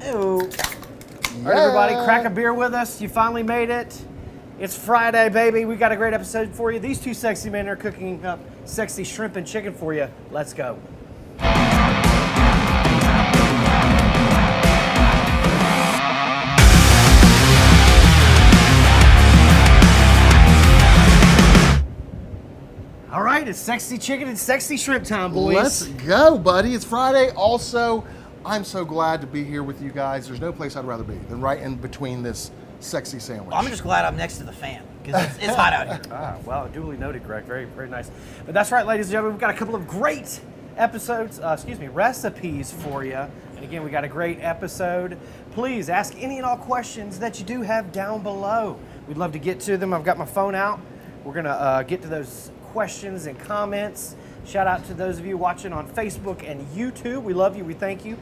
Ew. All right, everybody, crack a beer with us. You finally made it. It's Friday, baby. We got a great episode for you. These two sexy men are cooking up sexy shrimp and chicken for you. Let's go. All right, it's sexy chicken and sexy shrimp time, boys. Let's go, buddy. It's Friday. Also, I'm so glad to be here with you guys. There's no place I'd rather be than right in between this sexy sandwich. Well, I'm just glad I'm next to the fan because it's hot out here. Well, duly noted, Greg. Very, very nice. But that's right, ladies and gentlemen. We've got a couple of great recipes for you. And again, we got a great episode. Please ask any and all questions that you do have down below. We'd love to get to them. I've got my phone out. We're gonna get to those questions and comments. Shout out to those of you watching on Facebook and YouTube. We love you. We thank you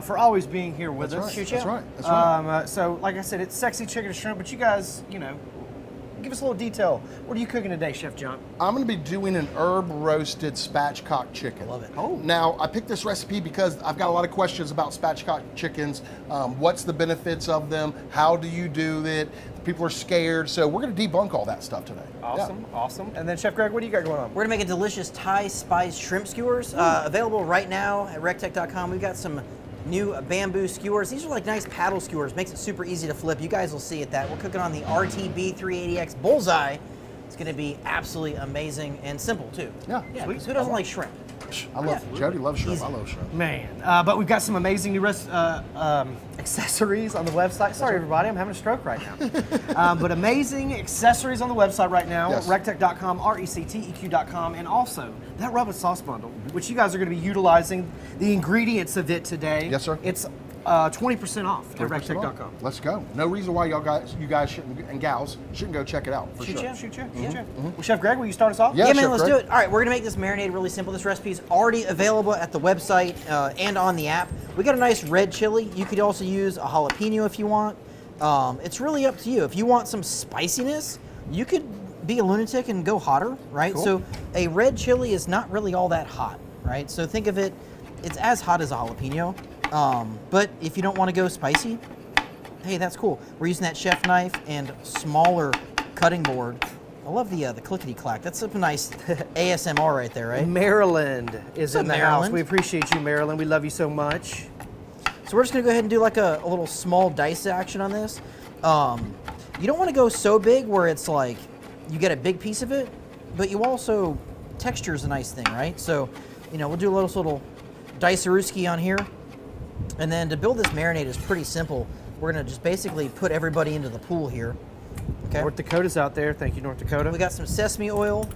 for always being here with us. That's right. That's right. So, like I said, it's sexy chicken and shrimp, but you guys, give us a little detail. What are you cooking today, Chef John? I'm going to be doing an herb roasted spatchcock chicken. Love it. Oh. Now, I picked this recipe because I've got a lot of questions about spatchcock chickens. What's the benefits of them? How do you do it? People are scared. So we're going to debunk all that stuff today. Awesome. And then Chef Greg, what do you got going on? We're gonna make a delicious Thai spice shrimp skewers. Available right now at recteq.com. We've got some new bamboo skewers. These are like nice paddle skewers. Makes it super easy to flip. You guys will see it that. We're cooking on the RTB 380X Bullseye. It's gonna be absolutely amazing and simple too. Yeah. Sweet. Who doesn't like shrimp? I love Jody loves shrimp. I love shrimp. Man, but we've got some amazing new accessories on the website. Sorry, everybody, I'm having a stroke right now. But amazing accessories on the website right now, Yes. recteq.com, recteq.com, and also that rub and sauce bundle, which you guys are going to be utilizing the ingredients of it today. Yes, sir. It's 20% off at 20% off. recteq.com. Let's go. No reason why you guys shouldn't, and gals shouldn't go check it out for Shoot sure. you. Well, Chef Greg, will you start us off? Yeah, Yeah, man, Chef let's Greg. do it. All right, we're gonna make this marinade really simple. This recipe is already available at the website and on the app. We got a nice red chili. You could also use a jalapeno if you want. It's really up to you. If you want some spiciness, you could be a lunatic and go hotter, right? Cool. So a red chili is not really all that hot, right? So think of it, it's as hot as a jalapeno. But if you don't want to go spicy, hey, that's cool. We're using that chef knife and smaller cutting board. I love the clickety-clack. That's a nice ASMR right there, right? Maryland is What's in up, the house. Maryland? We appreciate you, Maryland. We love you so much. So we're just gonna go ahead and do like a little small dice action on this. You don't want to go so big where it's like you get a big piece of it, but you also, texture is a nice thing, right? So, we'll do a little dice-a-rooski on here. And then to build this marinade is pretty simple. We're gonna just basically put everybody into the pool here. Okay. North Dakota's out there. Thank you, North Dakota. We got some sesame oil.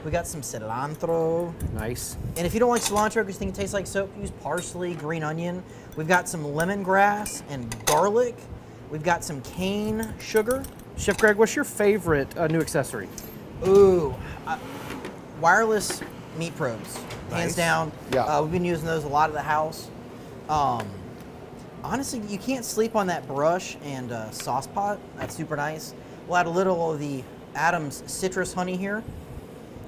We got some cilantro. Nice. And if you don't like cilantro because you think it tastes like soap, use parsley, green onion. We've got some lemongrass and garlic. We've got some cane sugar. Chef Greg, what's your favorite new accessory? Ooh, wireless meat probes, hands Nice. down. Yeah. We've been using those a lot at the house. Honestly, you can't sleep on that brush and sauce pot. That's super nice. We'll add a little of the Adams citrus honey here,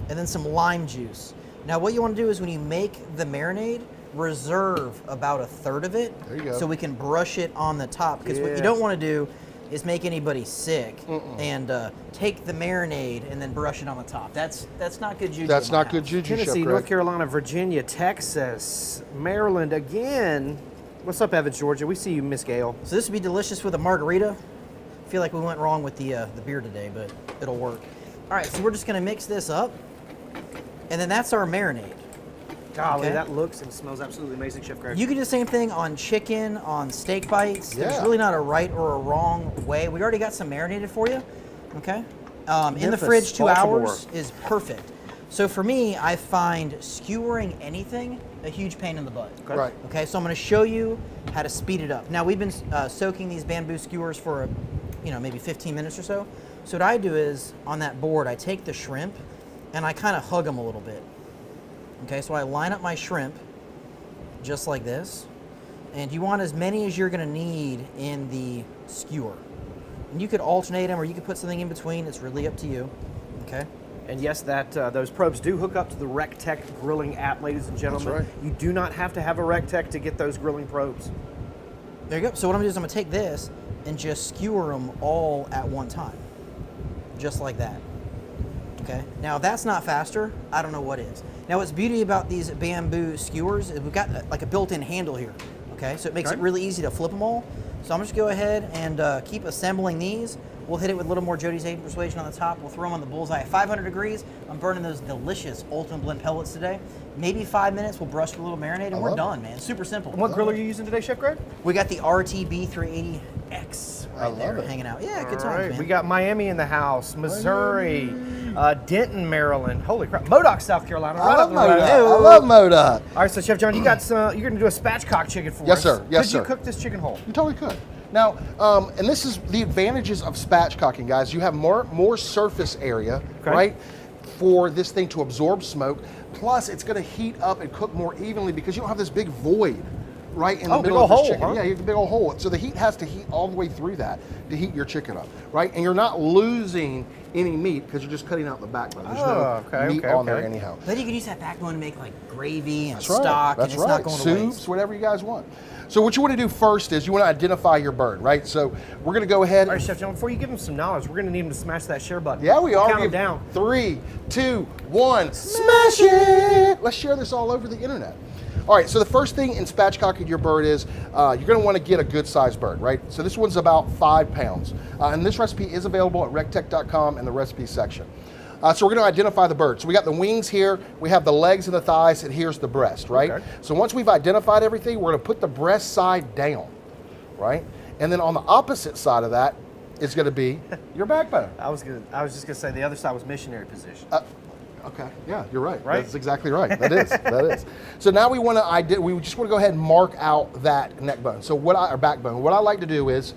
and then some lime juice. Now, what you want to do is when you make the marinade, reserve about a third of it, There you go. so we can brush it on the top. Because what you don't want to do is make anybody sick and take the marinade and then brush it on the top. That's not good juju. That's in my not good house. juju, Chef Tennessee, Greg. North Carolina, Virginia, Texas, Maryland again. What's up, Evans, Georgia? We see you, Miss Gale. So this would be delicious with a margarita. I feel like we went wrong with the beer today, but it'll work. All right, so we're just gonna mix this up, and then that's our marinade. Golly, Okay. that looks and smells absolutely amazing, Chef Greg. You can do the same thing on chicken, on steak bites. There's Yeah. really not a right or a wrong way. We already got some marinated for you, okay? In the Memphis, fridge, 2 Baltimore. hours is perfect. So for me, I find skewering anything a huge pain in the butt. Okay. Right. Okay, so I'm going to show you how to speed it up. Now we've been soaking these bamboo skewers for, maybe 15 minutes or so. So what I do is on that board, I take the shrimp and I kind of hug them a little bit. Okay, so I line up my shrimp just like this, and you want as many as you're going to need in the skewer. And you could alternate them, or you could put something in between. It's really up to you. Okay. And yes, that those probes do hook up to the recteq grilling app, ladies and gentlemen. right. You do not have to have a recteq to get those grilling probes. There you go. So what I'm gonna do is I'm gonna take this and just skewer them all at one time. Just like that. Okay. Now if that's not faster, I don't know what is. Now what's beauty about these bamboo skewers is we've got like a built-in handle here. Okay, so it makes it really easy to flip them all. So I'm just gonna go ahead and keep assembling these. We'll hit it with a little more Jody's Aid Persuasion on the top. We'll throw them on the bullseye at 500 degrees. I'm burning those delicious Ultimate Blend pellets today. Maybe 5 minutes, we'll brush with a little marinade, and we're done, man. Super simple. What grill are you using today, Chef Greg? We got the RTB 380X right there hanging out. Yeah, good times, man. We got Miami in the house, Missouri, Denton, Maryland. Holy crap. Modoc, South Carolina. I love Modoc. I love Modoc. All right, so Chef John, you got some. You're going to do a spatchcock chicken for us. Yes, sir. Yes, sir. Could you cook this chicken whole? You totally could. Now, and this is the advantages of spatchcocking, guys. You have more surface area, right, for this thing to absorb smoke. Plus, it's going to heat up and cook more evenly because you don't have this big void right in the middle of this chicken. Huh? Yeah, you have a big old hole. So the heat has to heat all the way through that to heat your chicken up, right? And you're not losing any meat because you're just cutting out the backbone. There's no meat on there anyhow. But you could use that backbone to make like gravy and stock, and it's not going to waste. Soups, whatever you guys want. So what you want to do first is you want to identify your bird, right? So we're going to go ahead. All right, Chef John, before you give them some knowledge, we're going to need them to smash that share button. Yeah, we are. Count them down. 3, 2, 1. Smash it! Let's share this all over the internet. All right, so the first thing in spatchcocking your bird is you're going to want to get a good sized bird, right? So this one's about 5 pounds. And this recipe is available at recteq.com in the recipe section. So we're going to identify the bird. So we got the wings here, we have the legs and the thighs, and here's the breast, right? Okay. So once we've identified everything, we're going to put the breast side down, right? And then on the opposite side of that is going to be your backbone. I was just going to say the other side was missionary position. Okay, yeah, you're right. Right? That's exactly right. That is, that is. So now we want to, we just want to go ahead and mark out that neck bone. So or backbone. What I like to do is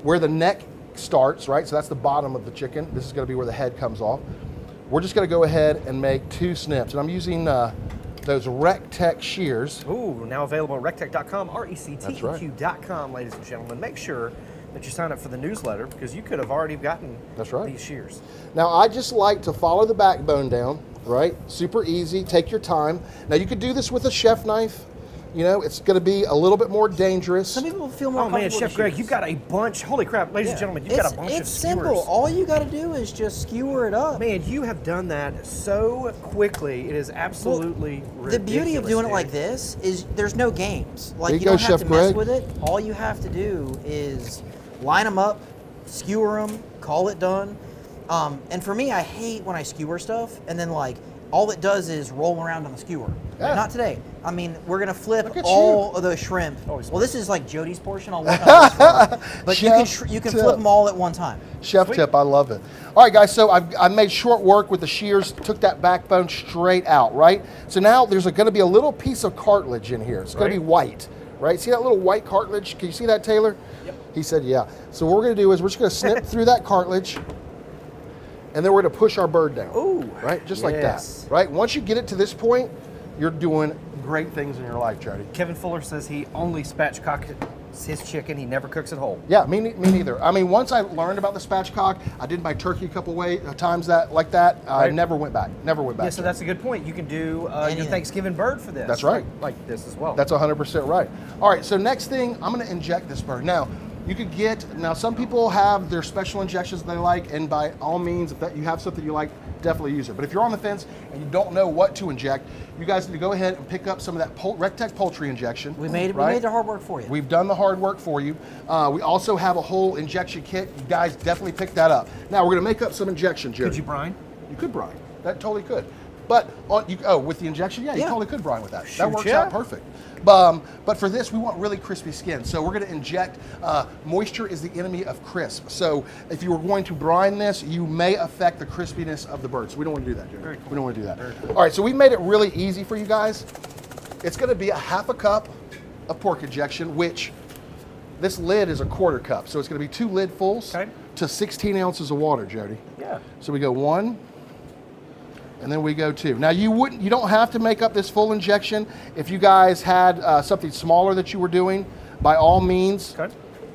where the neck starts, right? So that's the bottom of the chicken. This is going to be where the head comes off. We're just going to go ahead and make 2 snips. And I'm using those recteq shears. Ooh, now available at recteq.com, recteq.com, right. ladies and gentlemen. Make sure that you sign up for the newsletter because you could have already gotten these shears. Now, I just like to follow the backbone down, right? Super easy, take your time. Now, you could do this with a chef knife. You know, it's going to be a little bit more dangerous. Some people feel more comfortable. Oh man, Chef Greg, you've got a bunch. Holy crap, ladies and gentlemen, you've got a bunch of skewers. It's simple. All you got to do is just skewer it up. Man, you have done that so quickly. It is absolutely ridiculous. The beauty of doing it like this is there's no games. Like you don't have to mess with it. All you have to do is line them up, skewer them, call it done. And for me, I hate when I skewer stuff and then like all it does is roll around on the skewer. Yeah. Not today. I mean, we're gonna flip all of those shrimp. Well, this is like Jody's portion. I'll work on this one. But you can flip them all at one time. Chef tip, I love it. All right, guys, so I made short work with the shears, took that backbone straight out, right? So now there's gonna be a little piece of cartilage in here. It's gonna be white, right? See that little white cartilage? Can you see that, Taylor? Yep. He said, yeah. So what we're gonna do is we're just gonna snip through that cartilage, and then we're gonna push our bird down. Ooh, right? Just like that, right? Once you get it to this point, you're doing great things in your life, Jody. Kevin Fuller says he only spatchcocks his chicken. He never cooks it whole. Yeah, me neither. I mean, once I learned about the spatchcock, I did my turkey a couple times like that. I never went back. Yeah, so that's a good point. You can do your Thanksgiving bird for this. That's right. Like this as well. That's 100% right. All right, so next thing, I'm going to inject this bird. Now, you could now some people have their special injections they like, and by all means, if you have something you like, definitely use it. But if you're on the fence and you don't know what to inject, you guys need to go ahead and pick up some of that recteq poultry injection. We made the hard work for you. We've done the hard work for you. We also have a whole injection kit. You guys definitely pick that up. Now we're going to make up some injection, Jerry. Could you brine? You could brine. That totally could. But with the injection, you totally could brine with that. That works out perfect. But for this, we want really crispy skin. So we're going to inject, moisture is the enemy of crisp. So if you were going to brine this, you may affect the crispiness of the bird. So we don't want to do that, Jerry. We don't want to do that. All right, so we made it really easy for you guys. It's going to be a 1/2 cup of pork injection, which this lid is a 1/4 cup. So it's going to be 2 lidfuls to 16 ounces of water, Jody. Yeah. So we go 1. And then we go 2. Now you don't have to make up this full injection. If you guys had something smaller that you were doing, by all means,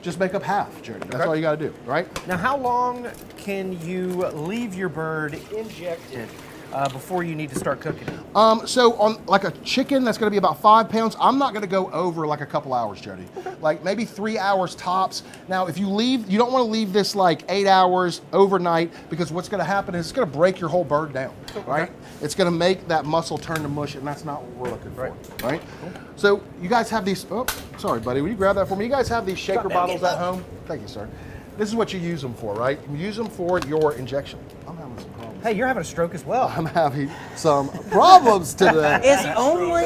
just make up half, Jerry. That's all you got to do, right? Now, how long can you leave your bird injected before you need to start cooking it? So on like a chicken that's going to be about 5 pounds, I'm not going to go over like a couple hours, Jody. Like maybe 3 hours tops. Now, if you leave, you don't want to leave this like 8 hours overnight, because what's going to happen is it's going to break your whole bird down, right? It's going to make that muscle turn to mush, and that's not what we're looking for, right? So you guys have these, oh, sorry, buddy, will you grab that for me? You guys have these shaker bottles at home? Thank you, sir. This is what you use them for, right? You use them for your injection. I'm having some problems. Hey, you're having a stroke as well. I'm having some problems today. It's only,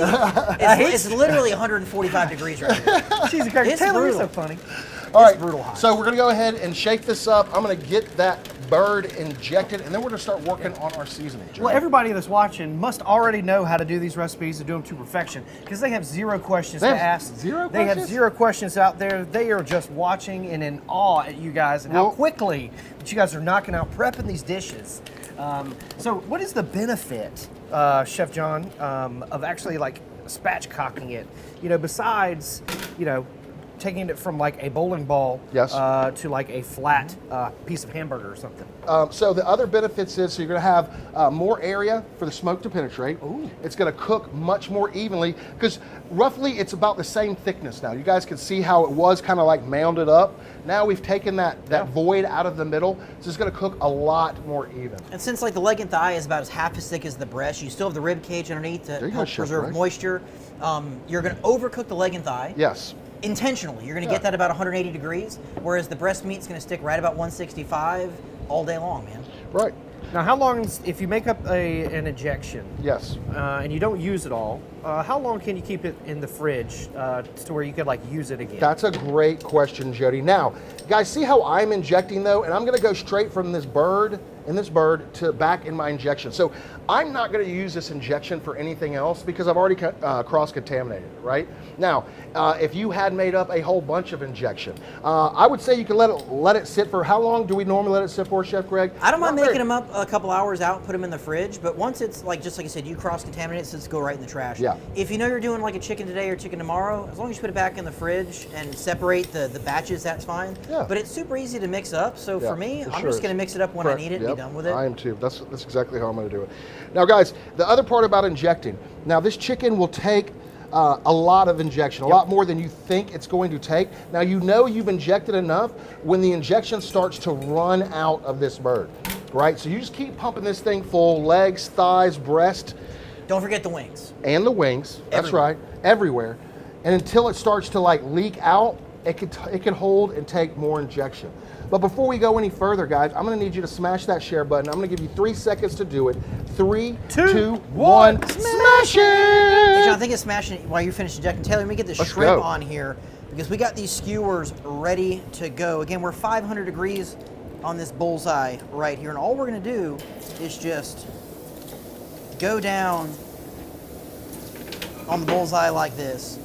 it's literally 145 degrees right here. Jesus Christ, It's Taylor, you're brutal. so funny. All right, brutal hot. so we're gonna go ahead and shake this up. I'm gonna get that bird injected, and then we're gonna start working on our seasoning. Jody. Well, everybody that's watching must already know how to do these recipes and do them to perfection, because they have zero questions to ask. They have They have zero questions out there. They are just watching and in awe at you guys and how quickly that you guys are knocking out prepping these dishes. So what is the benefit, Chef John, of actually like spatchcocking it? You know, besides, you know, taking it from like a bowling ball to like a flat piece of hamburger or something. So the other benefits is, so you're gonna have more area for the smoke to penetrate. Ooh. It's gonna cook much more evenly, because roughly it's about the same thickness now. You guys can see how it was kind of like mounded up. Now we've taken that void out of the middle, so it's gonna cook a lot more even. And since like the leg and thigh is about half as thick as the breast, you still have the rib cage underneath to help preserve moisture. You're gonna overcook the leg and thigh. Yes. Intentionally, you're going to get that about 180 degrees, whereas the breast meat's going to stick right about 165 all day long, man. Right. Now, how long, if you make up an injection, yes, and you don't use it all, how long can you keep it in the fridge to where you could like use it again? That's a great question, Jody. Now, guys, see how I'm injecting though, and I'm going to go straight from this bird to back in my injection. So I'm not going to use this injection for anything else, because I've already cross-contaminated it, right? Now, if you had made up a whole bunch of injection, I would say you can let it sit for, how long do we normally let it sit for, Chef Greg? I don't mind making them up a couple hours out, put them in the fridge, but once it's like, just like I said, you cross-contaminate it, so it's go right in the trash. Yeah. If you know you're doing like a chicken today or chicken tomorrow, as long as you put it back in the fridge and separate the batches, that's fine. Yeah. But it's super easy to mix up, so for me, I'm just going to mix it up when I need it and be done with it. I am too. That's exactly how I'm going to do it. Now, guys, the other part about injecting. Now, this chicken will take a lot of injection, a lot more than you think it's going to take. Now, you know you've injected enough when the injection starts to run out of this bird, right? So you just keep pumping this thing full, legs, thighs, breast. Don't forget the wings. And the wings, that's right, everywhere. And until it starts to like leak out, it can hold and take more injection. But before we go any further, guys, I'm gonna need you to smash that share button. I'm gonna give you 3 seconds to do it. 3, 2, 1, smash it! Hey, John, think of smashing it while you're finished injecting. Taylor, let me get the shrimp on here, because we got these skewers ready to go. Again, we're 500 degrees on this bullseye right here, and all we're gonna do is just go down on the bullseye like this.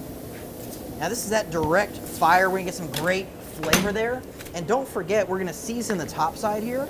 Now this is that direct fire. We're gonna get some great flavor there. And don't forget, we're gonna season the top side here.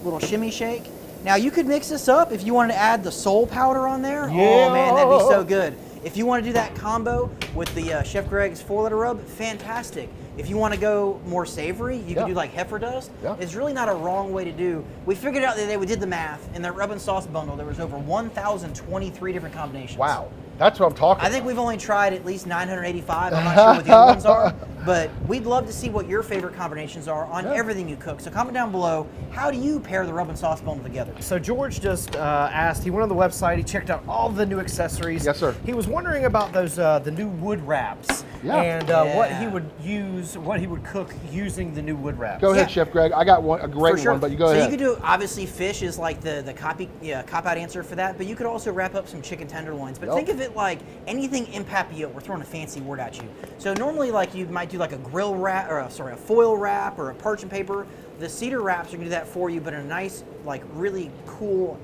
Little shimmy shake. Now you could mix this up if you wanted to add the sole powder on there. Yeah. Oh man, that'd be so good. If you want to do that combo with the Chef Greg's 4-letter rub, fantastic. If you want to go more savory, you can do like heifer dust. Yeah. It's really not a wrong way to do. We figured out the other day, we did the math, in that rub and sauce bundle, there was over 1,023 different combinations. Wow. That's what I'm talking about. I think we've only tried at least 985. I'm not sure what the other ones are, but we'd love to see what your favorite combinations are on everything you cook. So comment down below, how do you pair the rub and sauce bundle together? So George just asked, he went on the website, he checked out all the new accessories. Yes, sir. He was wondering about those the new wood wraps and what he would use, what he would cook using the new wood wraps. Go ahead, Chef Greg. I got a great one, but you go ahead. So you could do, obviously fish is like the cop-out answer for that, but you could also wrap up some chicken tenderloins. But think of it like anything in papillote. We're throwing a fancy word at you. So normally, like, you might do like a grill wrap, or a foil wrap, or a parchment paper. The cedar wraps are gonna do that for you, but in a nice, like, really cool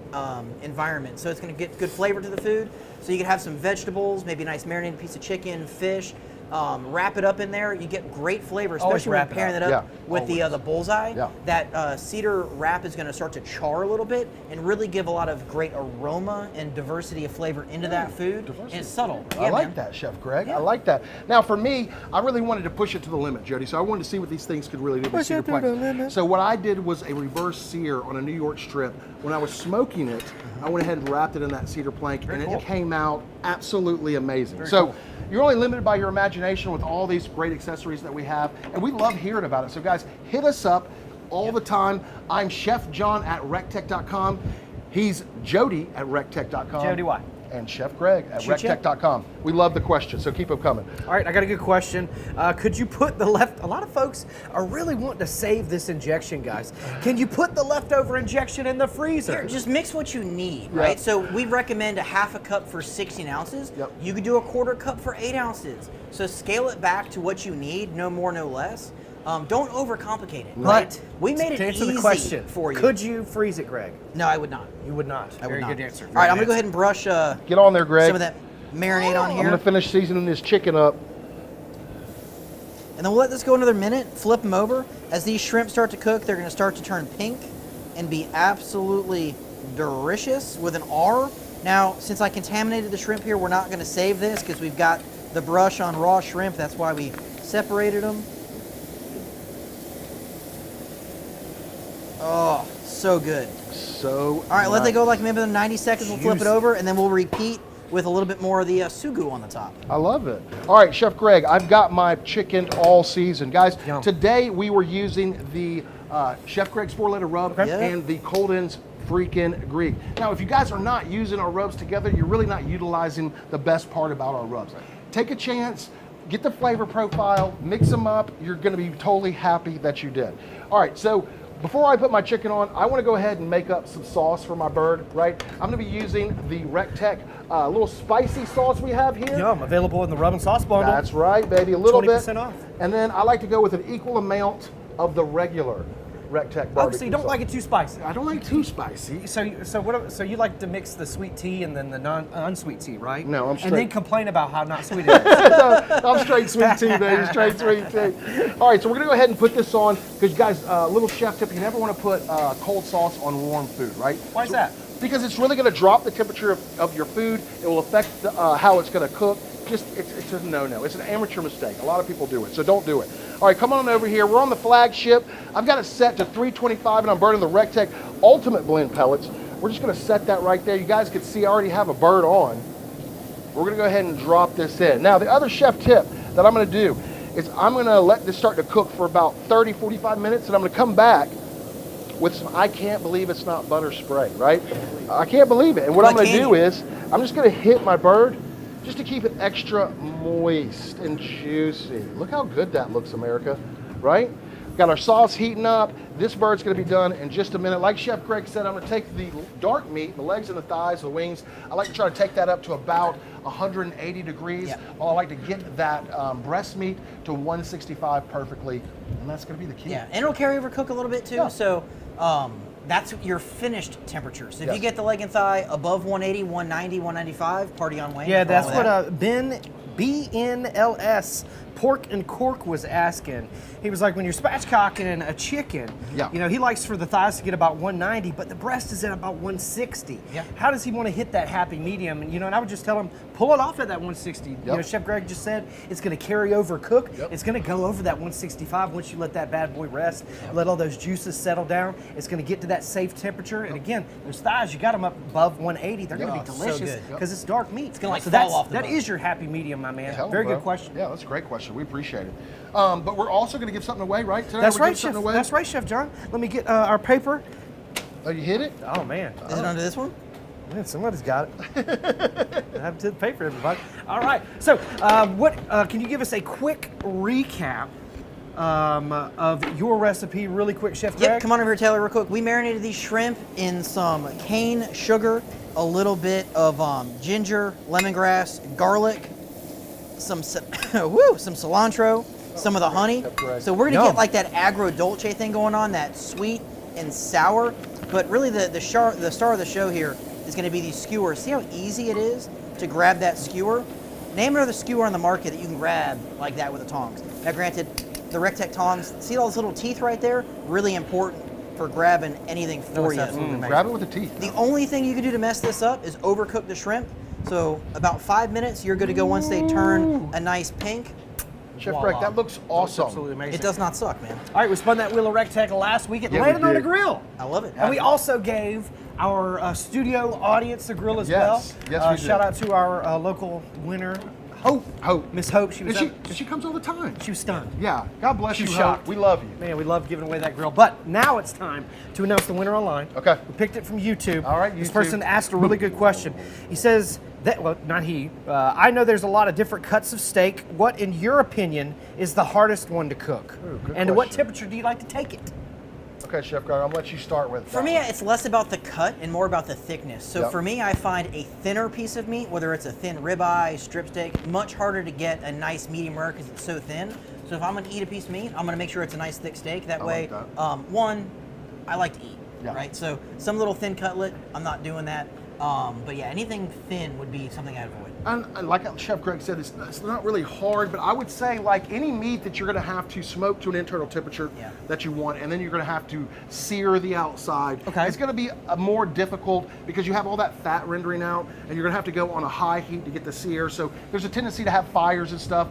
environment. So it's gonna get good flavor to the food. So you could have some vegetables, maybe a nice marinated piece of chicken, fish. wrap it up in there. You get great flavor, Always especially when wrap you're it pairing up. it up Yeah, with the bullseye. Yeah. That cedar wrap is going to start to char a little bit and really give a lot of great aroma and diversity of flavor into that food. Diversity. And it's subtle. I like man. that, Chef Greg. Yeah. I like that. Now, for me, I really wanted to push it to the limit, Jody. So I wanted to see what these things could really do. with Push cedar it to planks. the limit. So what I did was a reverse sear on a New York strip. When I was smoking it, I went ahead and wrapped it in that cedar plank, and cool. it came out absolutely amazing. Very So cool. you're only limited by your imagination with all these great accessories that we have, and we love hearing about it. So guys, hit us up all the time. I'm Chef John at recteq.com. He's Jody at recteq.com. Jody Y. And Chef Greg at Shoot ya. recteq.com. We love the questions, so keep them coming. All right, I got a good question. Could you put the a lot of folks are really wanting to save this injection, guys. Can you put the leftover injection in the freezer? Here, just mix what you need, right? So we recommend a half a cup for 16 ounces. Yep. You could do a quarter cup for 8 ounces. So scale it back to what you need, no more, no less. Don't overcomplicate it, right? But We made it to answer easy the question for you. Could you freeze it, Greg? No, I would not. You would not. I would Very not. good answer. All right, I'm gonna go ahead and brush Get on there, Greg. some of that marinade on I'm here. gonna finish seasoning this chicken up. And then we'll let this go another minute, flip them over. As these shrimp start to cook, they're gonna start to turn pink and be absolutely delicious with an R. Now, since I contaminated the shrimp here, we're not gonna save this because we've got the brush on raw shrimp. That's why we separated them. Oh, so good. So All right, let nice. they go like maybe 90 seconds. We'll flip it Juicy. over, and then we'll repeat with a little bit more of the sugu on the top. I love it. All right, Chef Greg, I've got my chicken all seasoned. Guys, Yum. today we were using the Chef Greg's 4-letter rub Okay. Yeah. and the Colden's freaking Greek. Now, if you guys are not using our rubs together, you're really not utilizing the best part about our rubs. Take a chance, get the flavor profile, mix them up. You're gonna be totally happy that you did. All right, so before I put my chicken on, I wanna go ahead and make up some sauce for my bird, right? I'm gonna be using the recteq little spicy sauce we have here. Yum, available in the rub and sauce bundle. That's right, baby, a little bit. 20% off. And then I like to go with an equal amount of the regular recteq barbecue Oh, so you don't sauce. like it too spicy. I don't like too spicy. So you like to mix the sweet tea and then the unsweet tea, right? No, I'm And then straight. complain about how not sweet it is. I'm straight sweet tea, baby, straight sweet tea. All right, so we're gonna go ahead and put this on, because you guys, little chef tip, you never wanna put cold sauce on warm food, right? Why is that? Because it's really gonna drop the temperature of your food. It will affect how it's gonna cook. It's a no-no. It's an amateur mistake. A lot of people do it, so don't do it. All right, come on over here. We're on the flagship. I've got it set to 325, and I'm burning the recteq Ultimate Blend pellets. We're just gonna set that right there. You guys can see I already have a bird on. We're gonna go ahead and drop this in. Now, the other chef tip that I'm gonna do is I'm gonna let this start to cook for about 30, 45 minutes, and I'm gonna come back with some, I can't believe it's not butter spray, right? I can't believe it. And what I'm gonna do is, I'm just gonna hit my bird just to keep it extra moist and juicy. Look how good that looks, America, right? Got our sauce heating up. This bird's gonna be done in just a minute. Like Chef Greg said, I'm gonna take the dark meat, the legs and the thighs, the wings. I like to try to take that up to about 180 degrees. Yeah. I like to get that breast meat to 165 perfectly, and that's gonna be the key. Yeah, and it'll carry over cook a little bit too. Yeah. So that's your finished temperature. So if Yes. you get the leg and thigh above 180, 190, 195, party on Wayne. Yeah, Nothing wrong that's with what that. BNLS Pork and Cork was asking. He was like, when you're spatchcocking a chicken, Yeah. you know, he likes for the thighs to get about 190, but the breast is at about 160. Yeah. How does he want to hit that happy medium? And, you know, and I would just tell him, pull it off at that 160. You know, Chef Greg just said it's going to carry over cook. Yep. It's going to go over that 165 once you let that bad boy rest, let all those juices settle down. It's going to get to that safe temperature. And again, those thighs, you got them up above 180. They're going to Oh, be so delicious good. because it's dark meat. It's gonna, like, so fall that's, off the that bone. is your happy medium, my man. Hell, Very bro. good question. Yeah, that's a great question. We appreciate it. But we're also going to give something away, right? Today That's we're right, giving Chef. something away? That's right, Chef John. Let me get our paper. Oh, you hit it? Oh man, Is it under this one? man, somebody's got it. Have to the paper, everybody. All right. So, can you give us a quick recap of your recipe, really quick, Chef Greg? Yep, come on over here, Taylor, real quick. We marinated these shrimp in some cane sugar, a little bit of ginger, lemongrass, garlic, some cilantro, some of the honey. That's right. So we're gonna Yum. get like that agro dolce thing going on, that sweet and sour. But really, the star of the show here is gonna be these skewers. See how easy it is to grab that skewer? Name another skewer on the market that you can grab like that with the tongs. Now, granted, the recteq tongs, see all those little teeth right there? Really important for grabbing anything for you. Grab it with the teeth. The only thing you can do to mess this up is overcook the shrimp. So about 5 minutes, you're good to go once they turn a nice pink. Chef Voila. Greg, that looks awesome. Absolutely amazing. It does not suck, man. All right, we spun that wheel of recteq last week. It Yeah, we landed on a did. grill. I love it. And we also gave our studio audience the grill as Yes. well. Yes, we did. Shout out to our local winner, Hope. Miss Hope. She was she comes all the time. she was stunned. Yeah. God bless She you, was Hope. shocked. We love you. Man, we love giving away that grill. But now it's time to announce the winner online. Okay. We picked it from YouTube. All right, This YouTube. person asked a really good question. He says that, well, not he. I know there's a lot of different cuts of steak. What, in your opinion, is the hardest one to cook? Ooh, good And to what question. temperature do you like to take it? Okay, Chef Greg, I'm gonna let you start with For me, it's less about the cut and more about the thickness. So Yep. for me, I find a thinner piece of meat, whether it's a thin ribeye, strip steak, much harder to get a nice medium rare because it's so thin. So if I'm gonna eat a piece of meat, I'm gonna make sure it's a nice thick steak. That I way, like that. one, I like to eat, Yeah. right? So some little thin cutlet, I'm not doing that. But yeah, anything thin would be something I'd avoid. And like Chef Greg said, it's not really hard, but I would say like any meat that you're going to have to smoke to an internal temperature Yeah. that you want, and then you're going to have to sear the outside. Okay. It's going to be more difficult because you have all that fat rendering out, and you're going to have to go on a high heat to get the sear. So there's a tendency to have fires and stuff.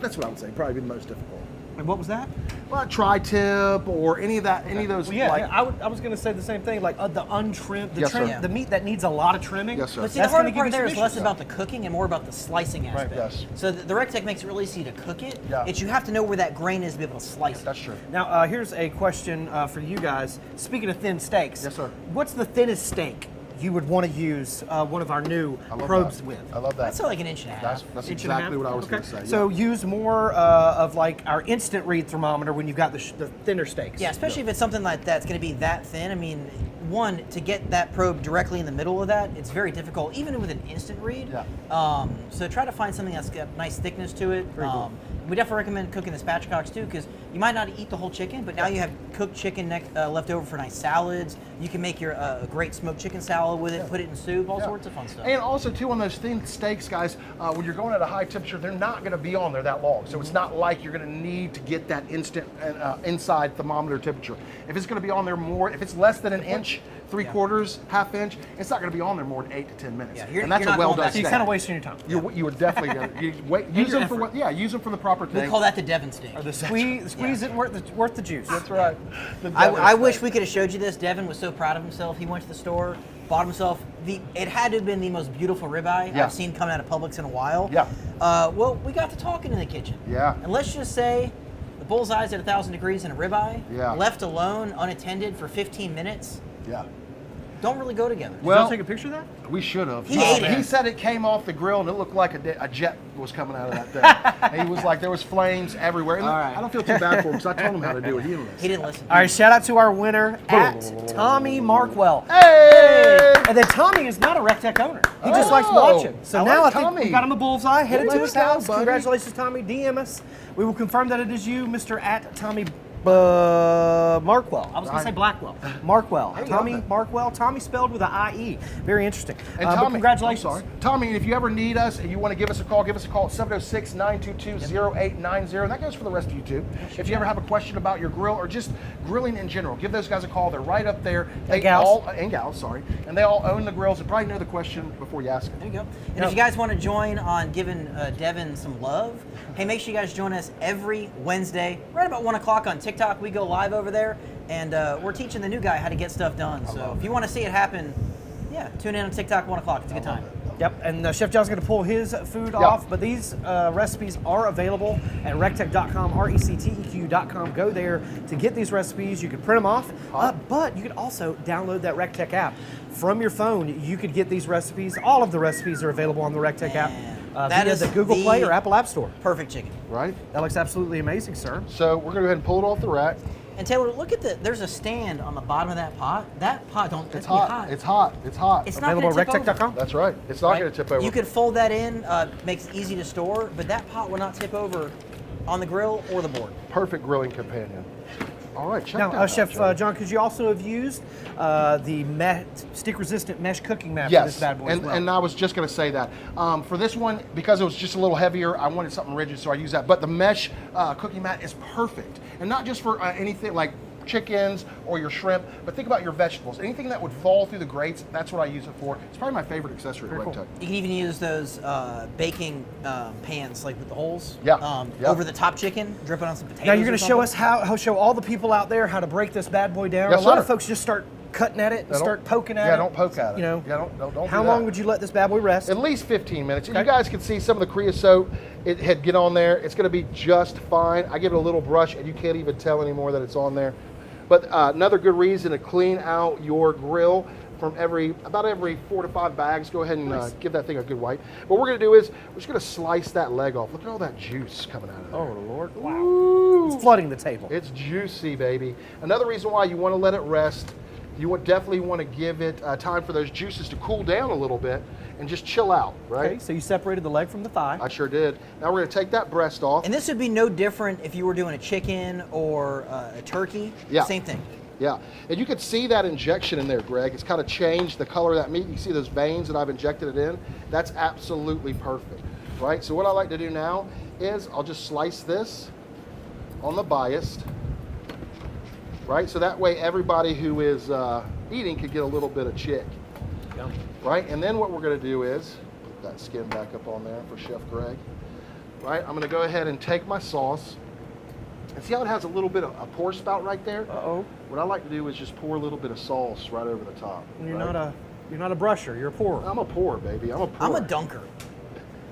That's what I would say, probably be the most difficult. And what was that? Well, tri-tip or any of those. Well, yeah, like, I was going to say the same thing. Like the untrimmed, Yes, sir. Yeah. the meat that needs a lot of trimming. Yes, sir. But see, That's the harder gonna give part you there some is less issues. about the cooking and more about the slicing aspect. yes. So the recteq makes it really easy to cook it. Yeah. It's you have to know where that grain is to be able to slice it. That's true. Now, here's a question for you guys. Speaking of thin steaks, Yes, sir. What's the thinnest steak you would want to use one of our new I love probes that. with? I love that. That's like an inch and a half. That's Inch and a half? exactly what I was Okay. going to say. So use more of like our instant read thermometer when you've got the thinner steaks. Yeah, especially if it's something like that's going to be that thin. I mean, one, to get that probe directly in the middle of that, it's very difficult, even with an instant read. Yeah. So try to find something that's got nice thickness to it. Very cool. We definitely recommend cooking the spatchcocks too, because you might not eat the whole chicken, but now you have cooked chicken left over for nice salads. You can make your a great smoked chicken salad with it, put it in soup, all Yeah. sorts of fun stuff. And also, too, on those thin steaks, guys, when you're going at a high temperature, they're not going to be on there that long. So it's not like you're going to need to get that instant inside thermometer temperature. If it's going to be on there more, if it's less than an inch, 3/4, half inch, it's not going to be on there more than 8 to 10 minutes. Yeah, you're- and that's you're a not well going done back So you're steak. kind of wasting your time. You would definitely use your them for effort. what? Yeah, use them for the proper We thing. call that the Devon steak. Or the squeeze isn't worth the juice. That's right. I wish we could have showed you this. Devin was so proud of himself. He went to the store, bought himself it had to have been the most beautiful ribeye Yeah. I've seen coming out of Publix in a while. Yeah. Well, we got to talking in the kitchen. Yeah. And let's just say the bullseye's at 1,000 degrees in a ribeye, Yeah. left alone, unattended for 15 minutes, Yeah. don't really go together. Well, y'all take a picture of that? We should have. He ate it. He said it came off the grill and it looked like a jet was coming out of that thing. And he was like, there was flames everywhere. And All right. I don't feel too bad for him because I told him how to do it. He didn't listen. He didn't listen. All right, shout out to our winner at Tommy Markwell. Hey! And then Tommy is not a recteq owner. He just likes Oh, watching. So I now like I think Tommy. we've got him a bullseye. Headed to Let's his go, house. buddy. Congratulations, Tommy. DM us. We will confirm that it is you, Mr. at Tommy Markwell. I was going to say Blackwell. Markwell. Hey, Tommy love that. Markwell. Tommy spelled with an I-E. Very interesting. And But Tommy, congratulations. I'm sorry. Tommy, if you ever need us and you want to give us a call at 706-922-0890. And that goes for the rest of you too. If you ever have a question about your grill or just grilling in general, give those guys a call. They're right up there. They gals. and gals, sorry. And they all own the grills and probably know the question before you ask it. There you go. And if you guys want to join on giving Devin some love, hey, make sure you guys join us every Wednesday, right about 1 o'clock on TikTok. We go live over there, and we're teaching the new guy how to get stuff done. So if you want to see it happen, yeah, tune in on TikTok 1 o'clock. It's a good time. Yep, and Chef John's going to pull his food off, but these recipes are available at recteq.com, recteq.com. Go there to get these recipes. You can print them off, but you can also download that recteq app. From your phone, you could get these recipes. All of the recipes are available on the recteq app that via is the Google Play or Apple App Store. Perfect chicken. Right? That looks absolutely amazing, sir. So we're going to go ahead and pull it off the rack. And Taylor, look at there's a stand on the bottom of that pot. That pot It's be hot. It's hot. It's hot. It's not Available gonna at tip over. recteq.com. That's right. It's not Right? going to tip over. You could fold that in, makes it easy to store, but that pot will not tip over on the grill or the board. Perfect grilling companion. All right, check Now, that out, Chef Jody. John, could you also have used the stick-resistant mesh cooking mat for this bad boy as well? And I was just going to say that. For this one, because it was just a little heavier, I wanted something rigid, so I used that. But the mesh cooking mat is perfect. And not just for anything like chickens or your shrimp, but think about your vegetables. Anything that would fall through the grates, that's what I use it for. It's probably my favorite accessory to recteq. You can even use those baking pans, like with the holes. Yeah. Over the top chicken, drip it on some potatoes. Now you're going to show us show all the people out there how to break this bad boy down. Yes, a lot sir. of folks just start cutting at it and start poking at it. Yeah, don't poke at it. You know, yeah, don't how do long that. would you let this bad boy rest? At least 15 minutes. Okay. You guys can see some of the creosote it had get on there. It's going to be just fine. I give it a little brush, and you can't even tell anymore that it's on there. But another good reason to clean out your grill from about every 4 to 5 bags. Go ahead and give that thing a good wipe. What we're going to do is we're just going to slice that leg off. Look at all that juice coming out of there. Oh, Lord. Wow. Ooh. It's flooding the table. It's juicy, baby. Another reason why you want to let it rest, you definitely want to give it time for those juices to cool down a little bit and just chill out, right? Okay, so you separated the leg from the thigh. I sure did. Now we're going to take that breast off. And this would be no different if you were doing a chicken or a turkey. Yeah. Same thing. Yeah, and you could see that injection in there, Greg. It's kind of changed the color of that meat. You see those veins that I've injected it in? That's absolutely perfect, right? So what I like to do now is I'll just slice this on the biased, right? So that way everybody who is eating could get a little bit of chick, right? And then what we're gonna do is put that skin back up on there for Chef Greg, right? I'm gonna go ahead and take my sauce. And see how it has a little bit of a pour spout right there? Uh-oh. What I like to do is just pour a little bit of sauce right over the top. You're right? not a brusher, you're a pourer. I'm a pour, baby. I'm a pour. I'm a dunker.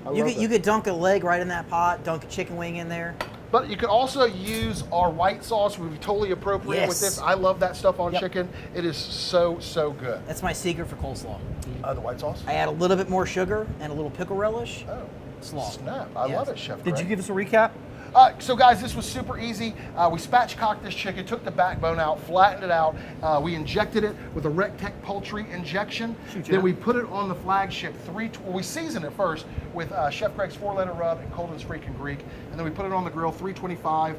I You love could, you it. could dunk a leg right in that pot, dunk a chicken wing in there. But you could also use our white sauce. Would be totally appropriate with Yes. this. I love that stuff on Yep. chicken. It is so, so good. That's my secret for coleslaw. The white sauce? I add a little bit more sugar and a little pickle relish. Oh, Slaw. snap. I Yes. love it, Chef Did Greg. you give us a recap? So guys, this was super easy. We spatchcocked this chicken, took the backbone out, flattened it out. We injected it with a recteq poultry injection. Shoot, Then yeah. we put it on the flagship. We seasoned it first with Chef Greg's 4-letter rub and Colton's freaking Greek. And then we put it on the grill, 325,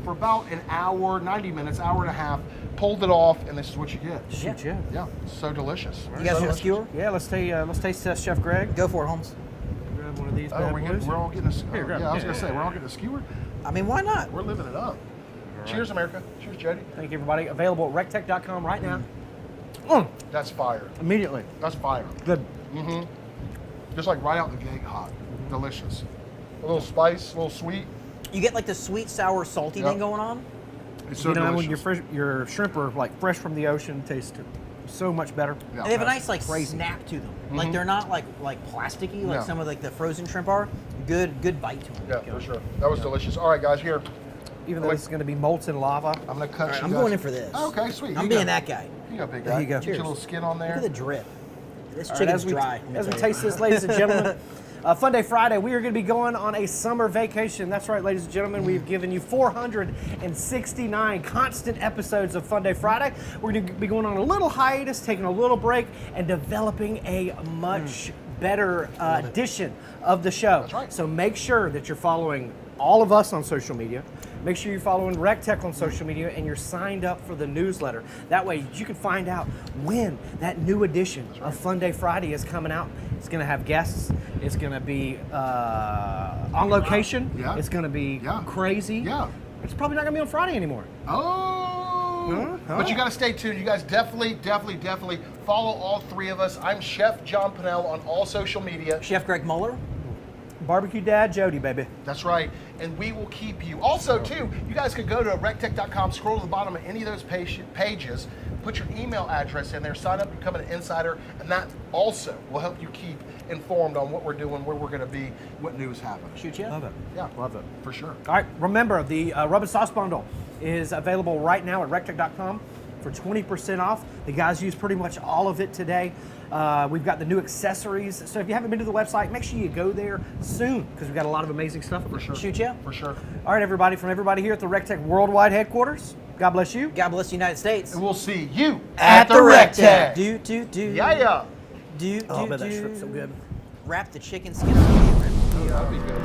for about an hour, 90 minutes, hour and a half. Pulled it off, and this is what you get. Shoot, yeah. Yeah, so delicious. You guys So want a delicious. skewer? Yeah, let's taste test Chef Greg. Go for it, Holmes. Grab one of these Oh, bad boys. we're all getting a Here, grab yeah, I was it. going to say, we're all getting a skewer. I mean, why not? We're living it up. Cheers, America. Cheers, Jody. Thank you, everybody. Available at recteq.com right now. That's fire. Immediately. That's fire. Good. Just like right out the gate hot. Delicious. A little spice, a little sweet. You get like the sweet, sour, salty Yep. thing going on. It's so You know, delicious. when your shrimp are like fresh from the ocean, tastes so much better. Yeah. And they have a That's nice like crazy. snap to them. Like they're not like plasticky like No. some of like the frozen shrimp are. Good bite to them. Yeah, for sure. That was delicious. All right, guys, here. Even though it's going to be molten lava. I'm going to cut you I'm guys. going in for this. Okay, sweet. I'm You being go. that guy. You go, big guy. There you go. Get your Cheers. little skin on there. Look at the drip. This All right, chicken's as we, dry. as we taste this, ladies and gentlemen, Funday Friday, we are going to be going on a summer vacation. That's right, ladies and gentlemen. We've given you 469 constant episodes of Funday Friday. We're going to be going on a little hiatus, taking a little break, and developing a much better edition of the show. That's right. So make sure that you're following all of us on social media. Make sure you're following recteq on social media and you're signed up for the newsletter. That way you can find out when that new edition of Funday Friday is coming out. It's going to have guests. It's going to be on location. Yeah. It's going to be Yeah. crazy. Yeah. It's probably not going to be on Friday anymore. Oh! But you got to stay tuned. You guys definitely follow all three of us. I'm Chef John Pennell on all social media. Chef Greg Muller. Barbecue Dad Jody, baby. That's right. And we will keep you. Also, too, you guys could go to recteq.com, scroll to the bottom of any of those pages, put your email address in there, sign up, become an insider, and that also will help you keep informed on what we're doing, where we're going to be, what news happens. Shoot ya. Love it. Yeah, Love it. for sure. All right, remember the rub and sauce bundle is available right now at recteq.com for 20% off. The guys used pretty much all of it today. We've got the new accessories. So if you haven't been to the website, make sure you go there soon because we've got a lot of amazing stuff. For sure. Shoot ya. For sure. All right, everybody, from everybody here at the recteq Worldwide headquarters, God bless you. God bless the United States. And we'll see you At at the recteq. Do. Yeah. Oh, man, that shrimp's so good. Wrap the chicken skin on the rib. That'd be good.